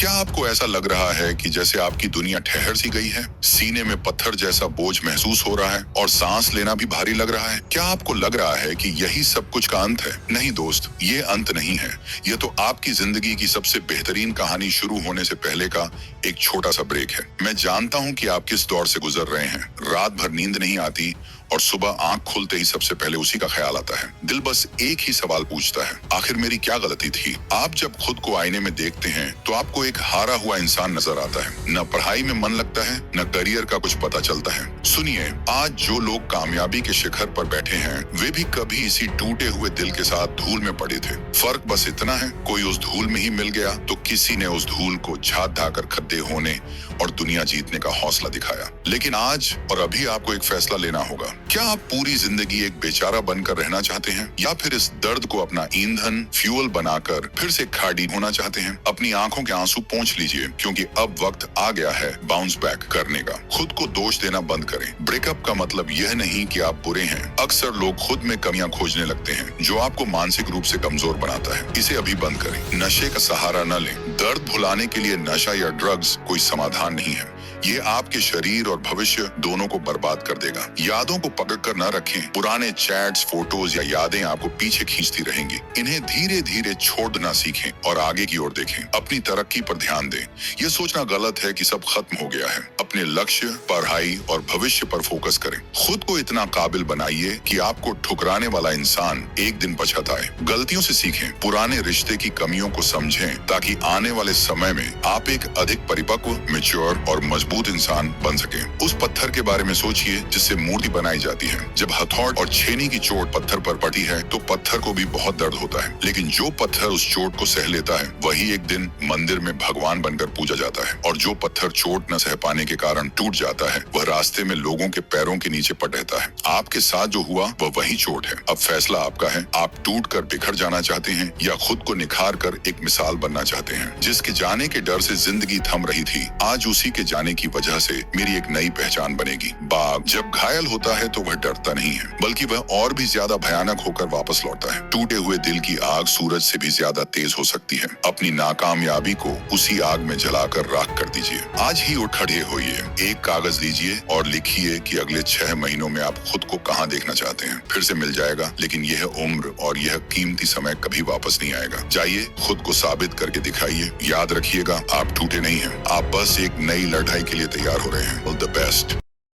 क्या आपको ऐसा लग रहा है कि जैसे आपकी दुनिया ठहर सी गई है, सीने में पत्थर जैसा बोझ महसूस हो रहा है और सांस लेना भी भारी लग रहा है? क्या आपको लग रहा है कि यही सब कुछ का अंत है? नहीं दोस्त, ये अंत नहीं है। ये तो आपकी जिंदगी की सबसे बेहतरीन कहानी शुरू होने से पहले का एक छोटा सा ब्रेक है। मैं जानता हूँ कि आप किस दौर से गुजर रहे हैं। रात भर नींद नहीं आती और सुबह आंख खुलते ही सबसे पहले उसी का ख्याल आता है। दिल बस एक ही सवाल पूछता है, आखिर मेरी क्या गलती थी? आप जब खुद को आईने में देखते हैं तो आपको एक हारा हुआ इंसान नजर आता है। न पढ़ाई में मन लगता है, न करियर का कुछ पता चलता है। सुनिए, आज जो लोग कामयाबी के शिखर पर बैठे हैं, वे भी कभी इसी टूटे हुए दिल के साथ धूल में पड़े थे। फर्क बस इतना है, कोई उस धूल में ही मिल गया तो किसी ने उस धूल को झाड़ ढाकर खड्डे होने और दुनिया जीतने का हौसला दिखाया। लेकिन आज और अभी आपको एक फैसला लेना होगा। क्या आप पूरी जिंदगी एक बेचारा बनकर रहना चाहते हैं, या फिर इस दर्द को अपना ईंधन, फ्यूल बनाकर फिर से खाड़ी होना चाहते हैं? अपनी आंखों के आंसू पोंछ लीजिए, क्योंकि अब वक्त आ गया है बाउंस बैक करने का। खुद को दोष देना बंद करें। ब्रेकअप का मतलब यह नहीं कि आप बुरे हैं। अक्सर लोग खुद में कमियां खोजने लगते हैं, जो आपको मानसिक रूप से कमजोर बनाता है। इसे अभी बंद करें। नशे का सहारा न लें। दर्द भुलाने के लिए नशा या ड्रग्स कोई समाधान नहीं है। ये आपके शरीर और भविष्य दोनों को बर्बाद कर देगा। यादों को पकड़ कर न रखें। पुराने चैट्स, फोटोज या यादें आपको पीछे खींचती रहेंगी। इन्हें धीरे धीरे छोड़ना सीखें और आगे की ओर देखें। अपनी तरक्की पर ध्यान दें। यह सोचना गलत है कि सब खत्म हो गया है। अपने लक्ष्य, पढ़ाई और भविष्य पर फोकस करें। खुद को इतना काबिल बनाइए कि आपको ठुकराने वाला इंसान एक दिन पछताए। गलतियों से सीखें। पुराने रिश्ते की कमियों को समझें, ताकि आने वाले समय में आप एक अधिक परिपक्व, मैच्योर और मजबूत इंसान बन सके। उस पत्थर के बारे में सोचिए जिससे मूर्ति बनाई जाती है। जब हथौड़ और छेनी की चोट पत्थर पर पड़ती है तो पत्थर को भी बहुत दर्द होता है, लेकिन जो पत्थर उस चोट को सह लेता है, वही एक दिन मंदिर में भगवान बनकर पूजा जाता है। और जो पत्थर चोट न सह पाने के कारण टूट जाता है, वह रास्ते में लोगों के पैरों के नीचे पड़ रहता है। आपके साथ जो हुआ वह वही चोट है। अब फैसला आपका है। आप टूट कर बिखर जाना चाहते हैं या खुद को निखार कर एक मिसाल बनना चाहते हैं। जिसके जाने के डर से जिंदगी थम रही थी, आज उसी के जाने की वजह से मेरी एक नई पहचान बनेगी। बाघ जब घायल होता है तो वह डरता नहीं है, बल्कि वह और भी ज्यादा भयानक होकर वापस लौटता है। टूटे हुए दिल की आग सूरज से भी ज्यादा तेज हो सकती है। अपनी नाकामयाबी को उसी आग में जलाकर राख कर दीजिए। आज ही उठ खड़े होइए। एक कागज लीजिए और लिखिए कि अगले 6 महीनों में आप खुद को कहाँ देखना चाहते हैं। फिर से मिल जाएगा, लेकिन यह उम्र और यह कीमती समय कभी वापस नहीं आएगा। जाइए, खुद को साबित करके दिखाइए। याद रखिएगा, आप टूटे नहीं हैं। आप बस एक नई लड़ाई के लिए तैयार हो रहे हैं। All the best.